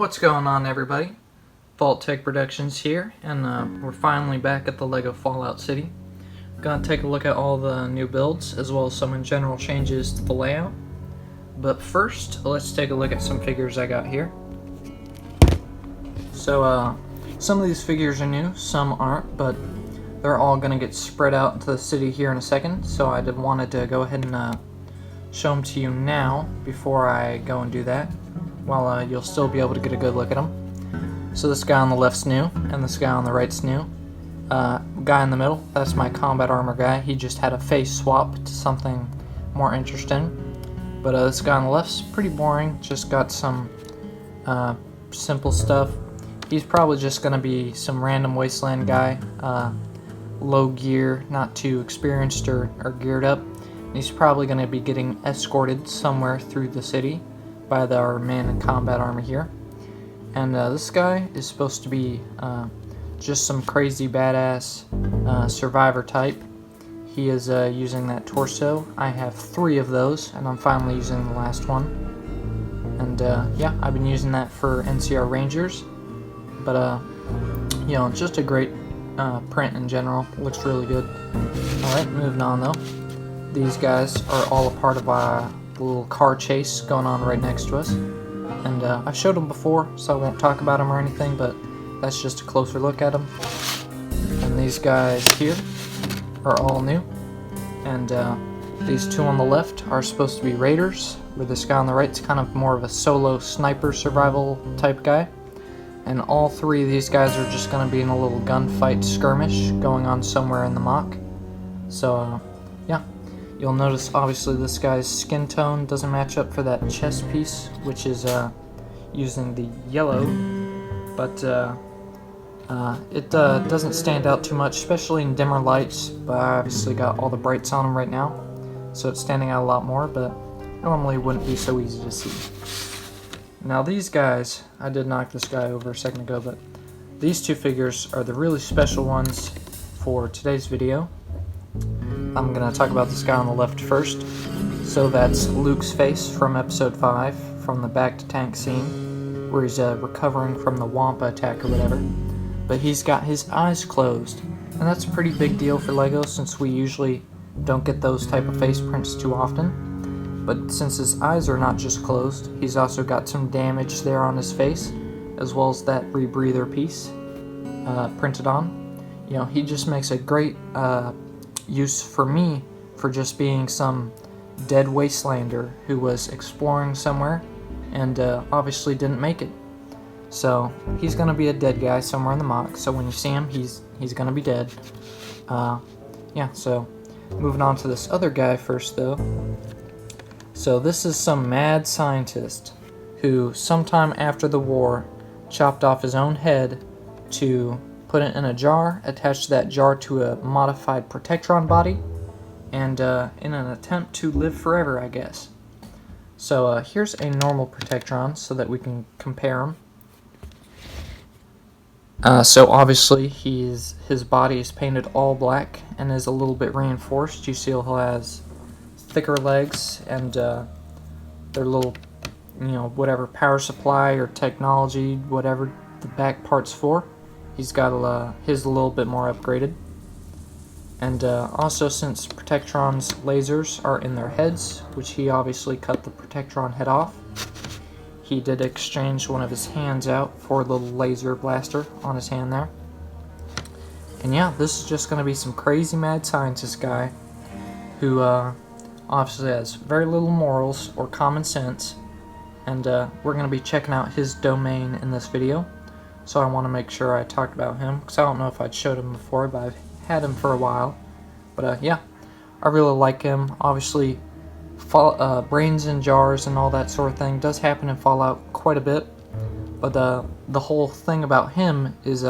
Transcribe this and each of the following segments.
What's going on, everybody? Vault-Tec Productions here, and we're finally back at the LEGO Fallout City. Gonna take a look at all the new builds, as well as some general changes to the layout. But first, let's take a look at some figures I got here. So, some of these figures are new, some aren't, but they're all gonna get spread out into the city here in a second, so I wanted to go ahead and show them to you now, before I go and do that, while you'll still be able to get a good look at them. So this guy on the left's new, and this guy on the right's new. Guy in the middle, that's my combat armor guy. He just had a face swap to something more interesting. But this guy on the left's pretty boring, just got some simple stuff. He's probably just going to be some random wasteland guy, low gear, not too experienced or geared up. And he's probably going to be getting escorted somewhere through the city by our man in combat armor here. And this guy is supposed to be just some crazy badass survivor type. He is using that torso. I have 3 of those, and I'm finally using the last one. And yeah, I've been using that for NCR Rangers. But you know, just a great print in general. Looks really good. Alright, moving on though. These guys are all a part of a little car chase going on right next to us. And I've showed them before, so I won't talk about them or anything, but that's just a closer look at them. And these guys here are all new. And these 2 on the left are supposed to be raiders, where this guy on the right is kind of more of a solo sniper survival type guy. And all 3 of these guys are just going to be in a little gunfight skirmish going on somewhere in the mock. So, yeah. You'll notice, obviously, this guy's skin tone doesn't match up for that chest piece, which is using the yellow, but it doesn't stand out too much, especially in dimmer lights, but I obviously got all the brights on him right now, so it's standing out a lot more, but normally wouldn't be so easy to see. Now these guys, I did knock this guy over a second ago, but these 2 figures are the really special ones for today's video. I'm going to talk about this guy on the left first. So that's Luke's face from episode 5, from the back to tank scene, where he's recovering from the Wampa attack or whatever. But he's got his eyes closed, and that's a pretty big deal for LEGO, since we usually don't get those type of face prints too often. But since his eyes are not just closed, he's also got some damage there on his face, as well as that rebreather piece printed on. You know, he just makes a great use for me for just being some dead wastelander who was exploring somewhere and obviously didn't make it. So he's gonna be a dead guy somewhere in the mock, so when you see him, he's gonna be dead. Yeah, so moving on to this other guy first though. So this is some mad scientist who sometime after the war chopped off his own head to put it in a jar, attached that jar to a modified Protectron body, and in an attempt to live forever, I guess. So here's a normal Protectron so that we can compare them. So obviously his body is painted all black and is a little bit reinforced. You see he has thicker legs and their little, you know, whatever power supply or technology, whatever the back part's for. He's got his a little bit more upgraded. And also, since Protectron's lasers are in their heads, which he obviously cut the Protectron head off, he did exchange one of his hands out for a little laser blaster on his hand there. And yeah, this is just going to be some crazy mad scientist guy who obviously has very little morals or common sense. And we're going to be checking out his domain in this video. So I want to make sure I talked about him, because I don't know if I'd showed him before, but I've had him for a while. But yeah, I really like him. Obviously, brains in jars and all that sort of thing does happen in Fallout quite a bit. But the whole thing about him is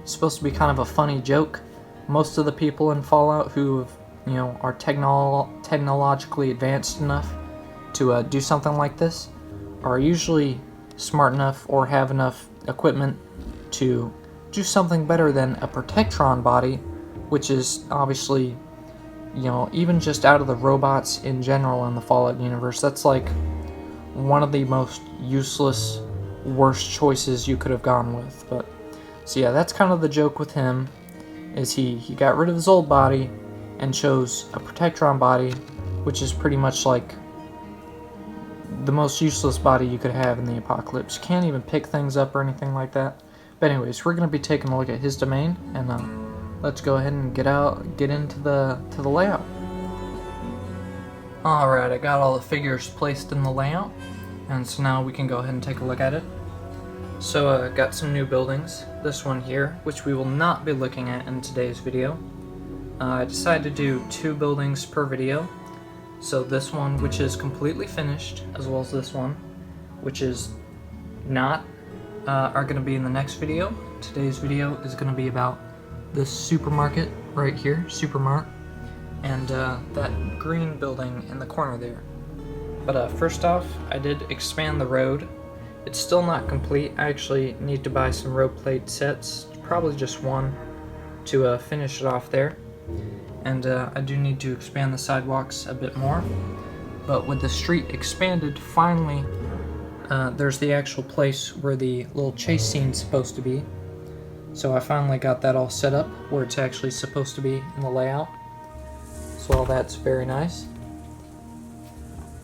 supposed to be kind of a funny joke. Most of the people in Fallout who are technologically advanced enough to do something like this are usually smart enough or have enough equipment to do something better than a Protectron body, which is obviously, even just out of the robots in general in the Fallout universe, that's like one of the most useless worst choices you could have gone with. But so yeah, that's kind of the joke with him, is he got rid of his old body and chose a Protectron body, which is pretty much like the most useless body you could have in the apocalypse. You can't even pick things up or anything like that. But anyways, we're going to be taking a look at his domain, and let's go ahead and get into the layout. Alright, I got all the figures placed in the layout, and so now we can go ahead and take a look at it. So I got some new buildings. This one here, which we will not be looking at in today's video. I decided to do 2 buildings per video. So this one, which is completely finished, as well as this one, which is not, are going to be in the next video. Today's video is going to be about this supermarket right here, SuperMart, and that green building in the corner there. But first off, I did expand the road. It's still not complete. I actually need to buy some road plate sets, probably just one, to finish it off there. And I do need to expand the sidewalks a bit more. But with the street expanded, finally, there's the actual place where the little chase scene's supposed to be. So I finally got that all set up where it's actually supposed to be in the layout. So all that's very nice.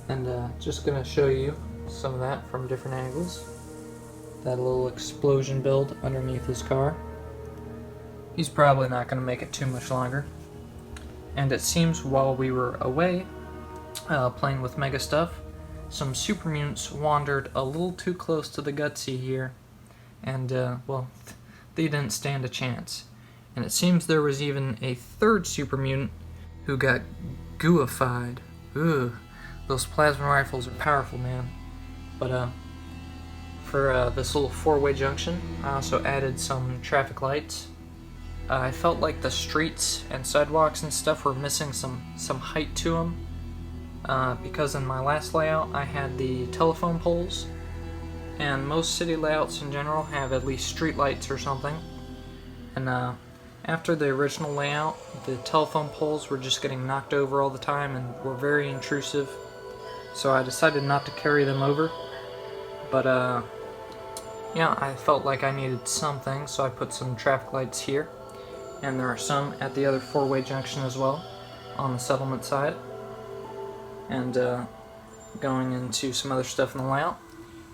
And just gonna show you some of that from different angles. That little explosion build underneath his car. He's probably not gonna make it too much longer. And it seems while we were away, playing with Mega Stuff, some super mutants wandered a little too close to the Gutsy here, and well, they didn't stand a chance. And it seems there was even a third super mutant who got gooified. Ugh, those plasma rifles are powerful, man. But for this little 4-way junction, I also added some traffic lights. I felt like the streets and sidewalks and stuff were missing some height to them, because in my last layout I had the telephone poles, and most city layouts in general have at least street lights or something. And after the original layout, the telephone poles were just getting knocked over all the time and were very intrusive, so I decided not to carry them over. But yeah, I felt like I needed something, so I put some traffic lights here. And there are some at the other 4-way junction as well, on the settlement side. And going into some other stuff in the layout.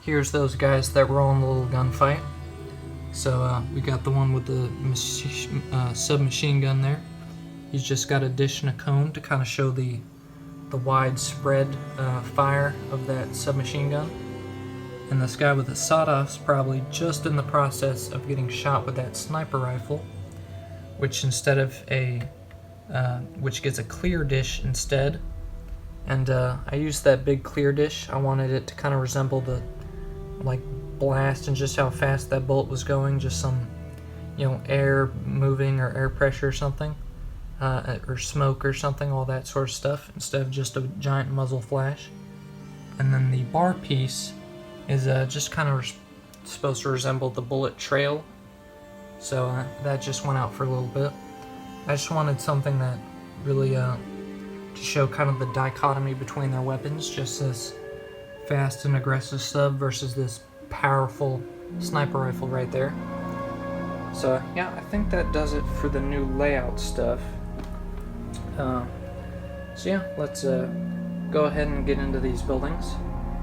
Here's those guys that were all in the little gunfight. So we got the one with the submachine gun there. He's just got a dish and a cone to kind of show the widespread fire of that submachine gun. And this guy with the sawed-off's probably just in the process of getting shot with that sniper rifle, which instead of which gets a clear dish instead. And I used that big clear dish. I wanted it to kind of resemble the blast and just how fast that bullet was going, just some air moving or air pressure or something, or smoke or something, all that sort of stuff, instead of just a giant muzzle flash. And then the bar piece is just kind of supposed to resemble the bullet trail. So that just went out for a little bit. I just wanted something that really to show kind of the dichotomy between their weapons, just this fast and aggressive sub versus this powerful sniper rifle right there. So yeah, I think that does it for the new layout stuff. So yeah, let's go ahead and get into these buildings.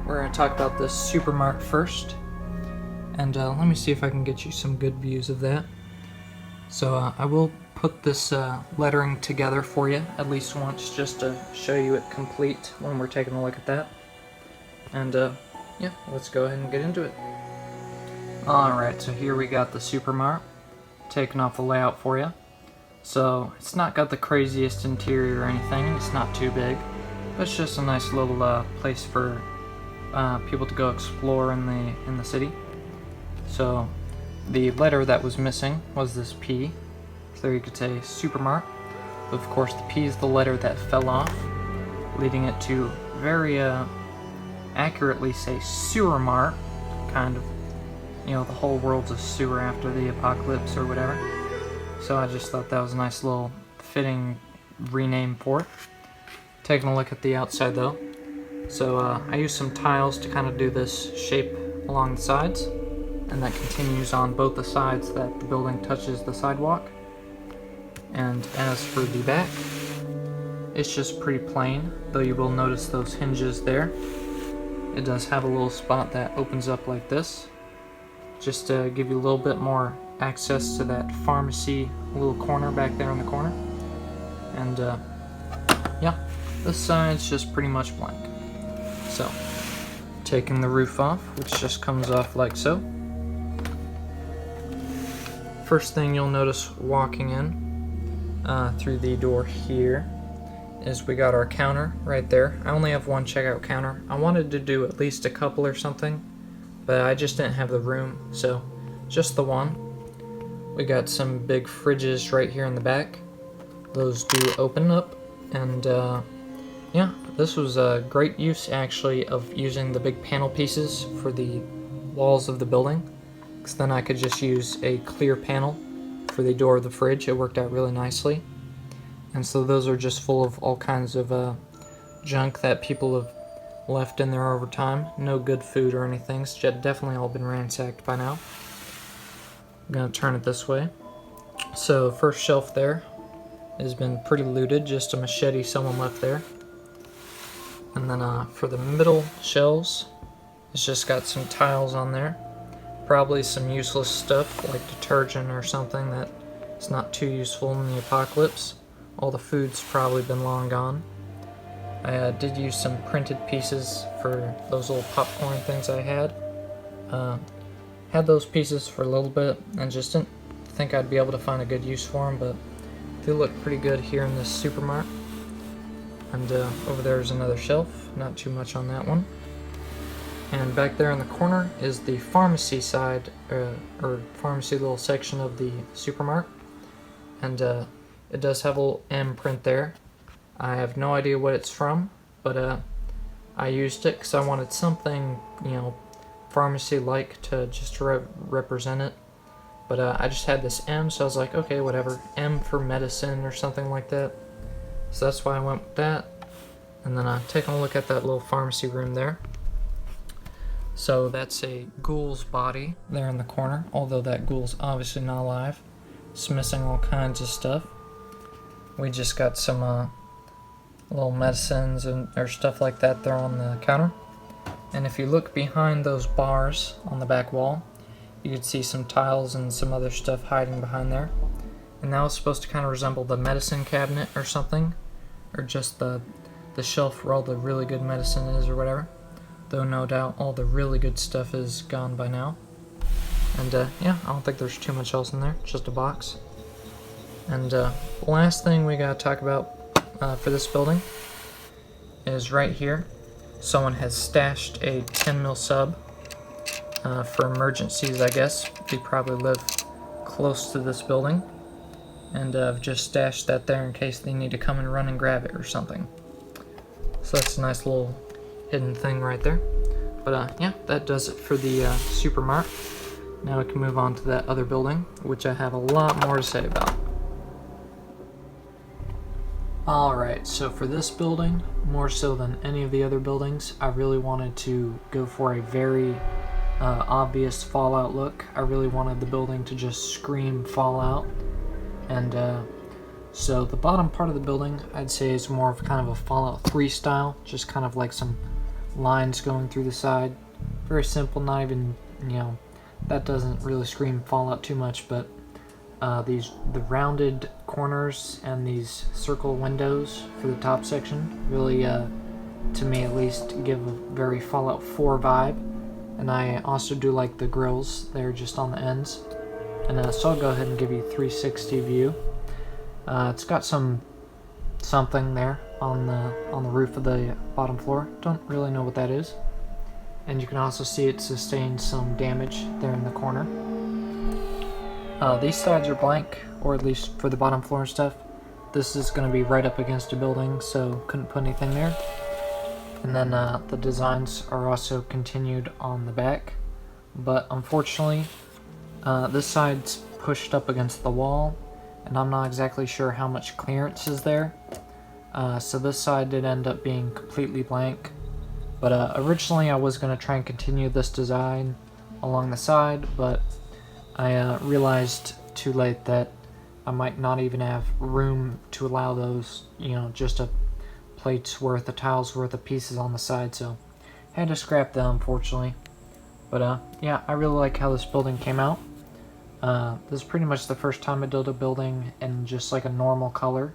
We're going to talk about the SuperMart first. And let me see if I can get you some good views of that. So I will put this lettering together for you at least once, just to show you it complete when we're taking a look at that. And yeah, let's go ahead and get into it. Alright, so here we got the SuperMart, taking off the layout for you. So it's not got the craziest interior or anything, it's not too big, but it's just a nice little place for people to go explore in the city. So the letter that was missing was this P, so there you could say SuperMart. But of course the P is the letter that fell off, leading it to very accurately say SewerMart, kind of, the whole world's a sewer after the apocalypse or whatever. So I just thought that was a nice little fitting rename for it. Taking a look at the outside though. So I used some tiles to kind of do this shape along the sides. and that continues on both the sides that the building touches the sidewalk. And as for the back, it's just pretty plain, though you will notice those hinges there. It does have a little spot that opens up like this, just to give you a little bit more access to that pharmacy little corner back there in the corner. And yeah, this side's just pretty much blank. So, taking the roof off, which just comes off like so. First thing you'll notice walking in through the door here is we got our counter right there. I only have one checkout counter. I wanted to do at least a couple or something, but I just didn't have the room, so just the one. We got some big fridges right here in the back. Those do open up, and yeah, this was a great use actually of using the big panel pieces for the walls of the building, because then I could just use a clear panel for the door of the fridge. It worked out really nicely. And so those are just full of all kinds of junk that people have left in there over time. No good food or anything. It's definitely all been ransacked by now. I'm going to turn it this way. So first shelf there has been pretty looted. Just a machete someone left there. And then for the middle shelves, it's just got some tiles on there. Probably some useless stuff like detergent or something that is not too useful in the apocalypse. All the food's probably been long gone. I did use some printed pieces for those little popcorn things I had. Had those pieces for a little bit and just didn't think I'd be able to find a good use for them, but they look pretty good here in this SuperMart. And over there is another shelf, not too much on that one. And back there in the corner is the pharmacy side, or pharmacy little section of the SuperMart. And it does have a little M print there. I have no idea what it's from, but I used it because I wanted something, you know, pharmacy-like to just represent it. But I just had this M, so I was like, okay, whatever. M for medicine or something like that. So that's why I went with that. And then taking a look at that little pharmacy room there. So that's a ghoul's body there in the corner, although that ghoul's obviously not alive. It's missing all kinds of stuff. We just got some little medicines or stuff like that there on the counter. And if you look behind those bars on the back wall, you could see some tiles and some other stuff hiding behind there. And that was supposed to kind of resemble the medicine cabinet or something, or just the shelf where all the really good medicine is or whatever. Though no doubt all the really good stuff is gone by now. And yeah, I don't think there's too much else in there, just a box. And the last thing we gotta talk about for this building is right here. Someone has stashed a 10 mil sub for emergencies, I guess. They probably live close to this building. And I've just stashed that there in case they need to come and run and grab it or something. So that's a nice little hidden thing right there. But yeah, that does it for the SuperMart. Now we can move on to that other building, which I have a lot more to say about. Alright, so for this building, more so than any of the other buildings, I really wanted to go for a very obvious Fallout look. I really wanted the building to just scream Fallout. And so the bottom part of the building, I'd say, is more of kind of a Fallout 3 style, just kind of like some lines going through the side. Very simple, not even, you know, that doesn't really scream Fallout too much, but the rounded corners and these circle windows for the top section really, to me at least, give a very Fallout 4 vibe. And I also do like the grills there just on the ends. And so I'll go ahead and give you 360 view. It's got something there on the roof of the bottom floor. Don't really know what that is. And you can also see it sustained some damage there in the corner. These sides are blank, or at least for the bottom floor and stuff. This is going to be right up against a building, so couldn't put anything there. And then the designs are also continued on the back. But unfortunately, this side's pushed up against the wall, and I'm not exactly sure how much clearance is there. So this side did end up being completely blank. But originally I was going to try and continue this design along the side, but I realized too late that I might not even have room to allow those, just a plate's worth, a tile's worth of pieces on the side, so had to scrap them, unfortunately. But yeah, I really like how this building came out. This is pretty much the first time I built a building in just like a normal color,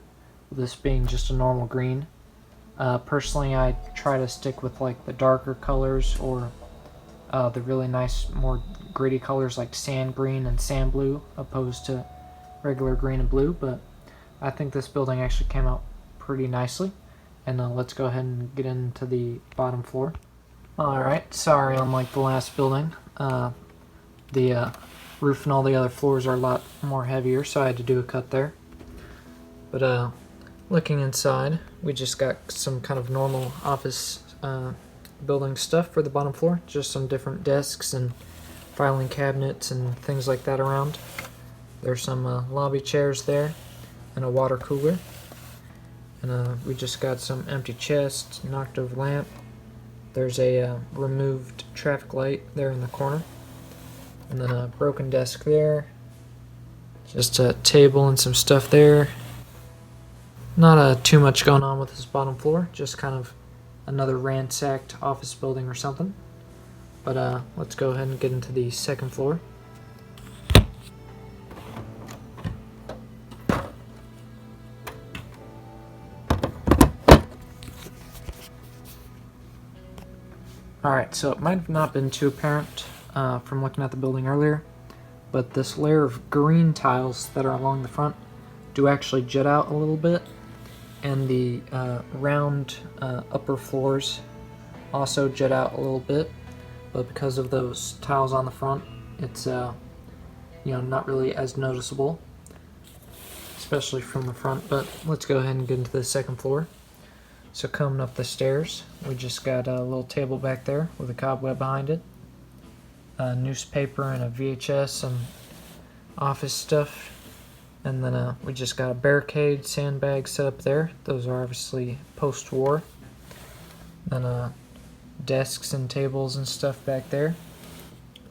this being just a normal green. Personally, I try to stick with like the darker colors or the really nice, more gritty colors like sand green and sand blue, opposed to regular green and blue, but I think this building actually came out pretty nicely. And let's go ahead and get into the bottom floor. Alright, sorry, unlike the last building, the roof and all the other floors are a lot more heavier, so I had to do a cut there. But looking inside, we just got some kind of normal office building stuff for the bottom floor, just some different desks and filing cabinets and things like that around. There's some lobby chairs there and a water cooler. And we just got some empty chests, knocked over lamp. There's a removed traffic light there in the corner. And then a broken desk there. Just a table and some stuff there. Not too much going on with this bottom floor, just kind of another ransacked office building or something. But let's go ahead and get into the second floor. Alright, so it might have not been too apparent from looking at the building earlier, but this layer of green tiles that are along the front do actually jut out a little bit, and the round upper floors also jut out a little bit, but because of those tiles on the front, it's not really as noticeable, especially from the front. But let's go ahead and get into the second floor. So coming up the stairs, we just got a little table back there with a cobweb behind it, a newspaper and a VHS, some office stuff, and then we just got a barricade sandbag set up there. Those are obviously post-war. Then desks and tables and stuff back there.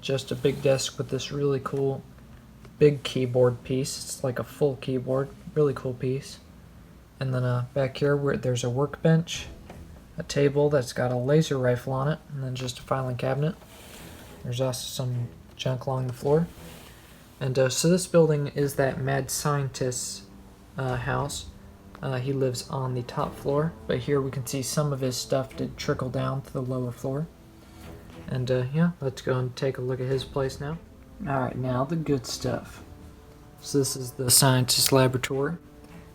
Just a big desk with this really cool big keyboard piece. It's like a full keyboard, really cool piece. And then back here there's a workbench, a table that's got a laser rifle on it, and then just a filing cabinet. There's also some junk along the floor. And so this building is that mad scientist's house. He lives on the top floor, but here we can see some of his stuff did trickle down to the lower floor. And yeah, let's go and take a look at his place now. Alright, now the good stuff. So this is the scientist's laboratory.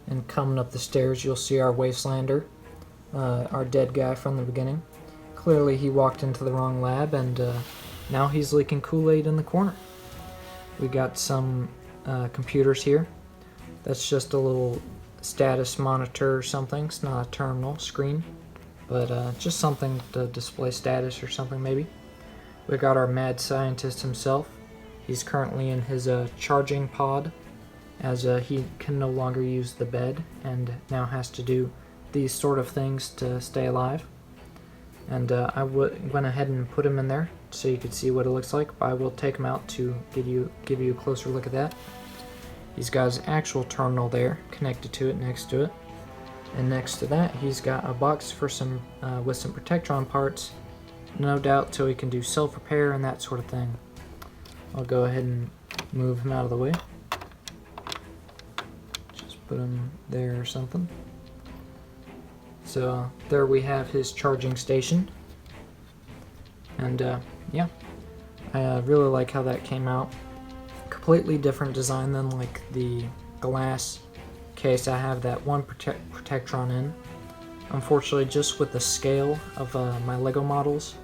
And coming up the stairs, you'll see our wastelander, our dead guy from the beginning. Clearly he walked into the wrong lab, and now he's leaking Kool-Aid in the corner. We got some computers here. That's just a little status monitor or something. It's not a terminal screen, but just something to display status or something maybe. We got our mad scientist himself. He's currently in his charging pod, as he can no longer use the bed and now has to do these sort of things to stay alive. And I went ahead and put him in there so you could see what it looks like, but I will take him out to give you a closer look at that. He's got his actual terminal there connected to it, next to it, and next to that he's got a box for some with some Protectron parts, no doubt, so he can do self-repair and that sort of thing. I'll go ahead and move him out of the way. Put him there or something. So there we have his charging station. And yeah, I really like how that came out. Completely different design than like the glass case I have that one Protectron in. Unfortunately, just with the scale of my Lego models,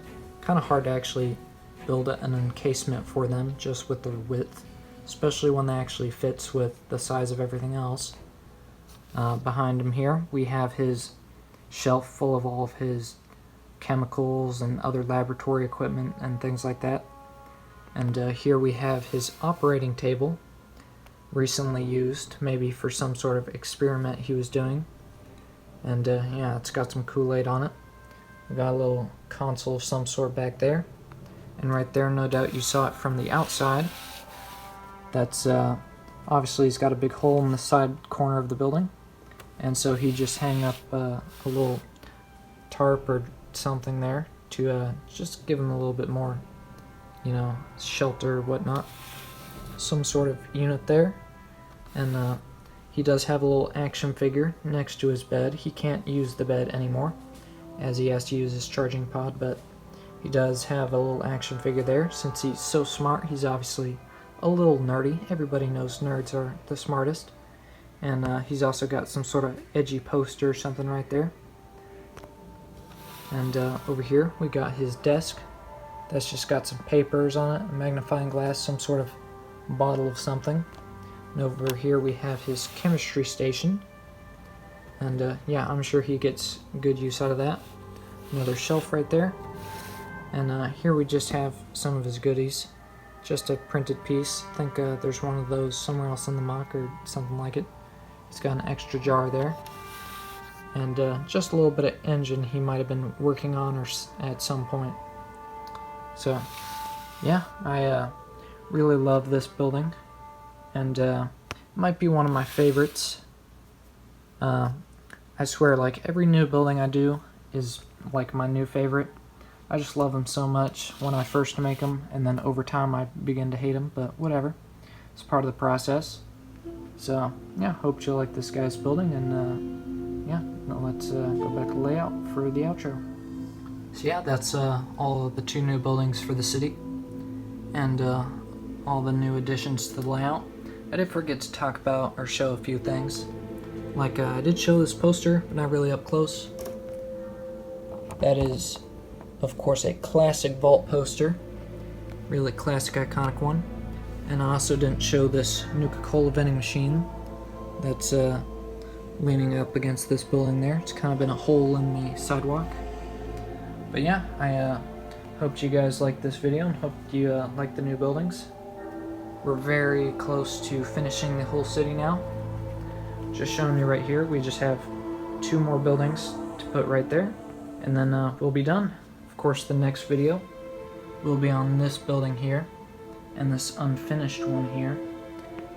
kind of hard to actually build an encasement for them just with the width, especially when that actually fits with the size of everything else. Behind him here, we have his shelf full of all of his chemicals and other laboratory equipment and things like that. And here we have his operating table, recently used, maybe for some sort of experiment he was doing. And yeah, it's got some Kool-Aid on it. We got a little console of some sort back there. And right there, no doubt you saw it from the outside. That's obviously he's got a big hole in the side corner of the building, and so he just hang up a little tarp or something there to just give him a little bit more, you know, shelter or whatnot. Some sort of unit there. And he does have a little action figure next to his bed. He can't use the bed anymore, as he has to use his charging pod, but he does have a little action figure there. Since he's so smart, he's obviously a little nerdy. Everybody knows nerds are the smartest. And he's also got some sort of edgy poster or something right there. And over here we got his desk. That's just got some papers on it, a magnifying glass, some sort of bottle of something. And over here we have his chemistry station. And yeah, I'm sure he gets good use out of that. Another shelf right there. And here we just have some of his goodies. Just a printed piece. I think there's one of those somewhere else in the mock or something like it. He's got an extra jar there. And just a little bit of engine he might have been working on or at some point. So, yeah, I really love this building. And it might be one of my favorites. I swear, like, every new building I do is like my new favorite. I just love them so much when I first make them, and then over time I begin to hate them, but whatever. It's part of the process. So, yeah, hope you like this guy's building, and yeah, now let's go back to the layout for the outro. So yeah, that's all of the 2 new buildings for the city, and all the new additions to the layout. I did forget to talk about or show a few things. Like, I did show this poster, but not really up close. That is, of course, a classic Vault poster. Really classic, iconic one. And I also didn't show this Nuka-Cola vending machine that's leaning up against this building there. It's kind of been a hole in the sidewalk. But yeah, I hope you guys liked this video and hope you like the new buildings. We're very close to finishing the whole city now. Just showing you right here, we just have 2 more buildings to put right there, and then we'll be done. Of course, the next video will be on this building here, and this unfinished one here.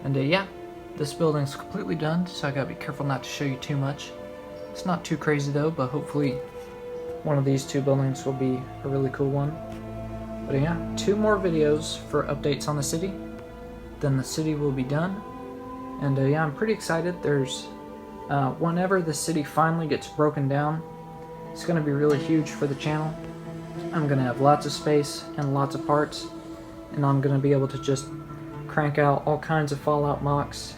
And yeah, this building's completely done, so I gotta be careful not to show you too much. It's not too crazy though, but hopefully one of these 2 buildings will be a really cool one. But yeah, 2 more videos for updates on the city, then the city will be done. And yeah, I'm pretty excited. There's whenever the city finally gets broken down, it's going to be really huge for the channel. I'm going to have lots of space and lots of parts, and I'm going to be able to just crank out all kinds of Fallout mocks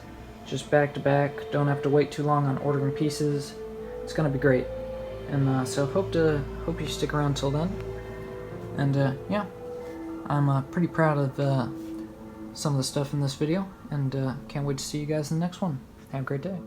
just back to back. Don't have to wait too long on ordering pieces. It's going to be great. And so hope you stick around till then. And yeah, I'm pretty proud of some of the stuff in this video, and can't wait to see you guys in the next one. Have a great day.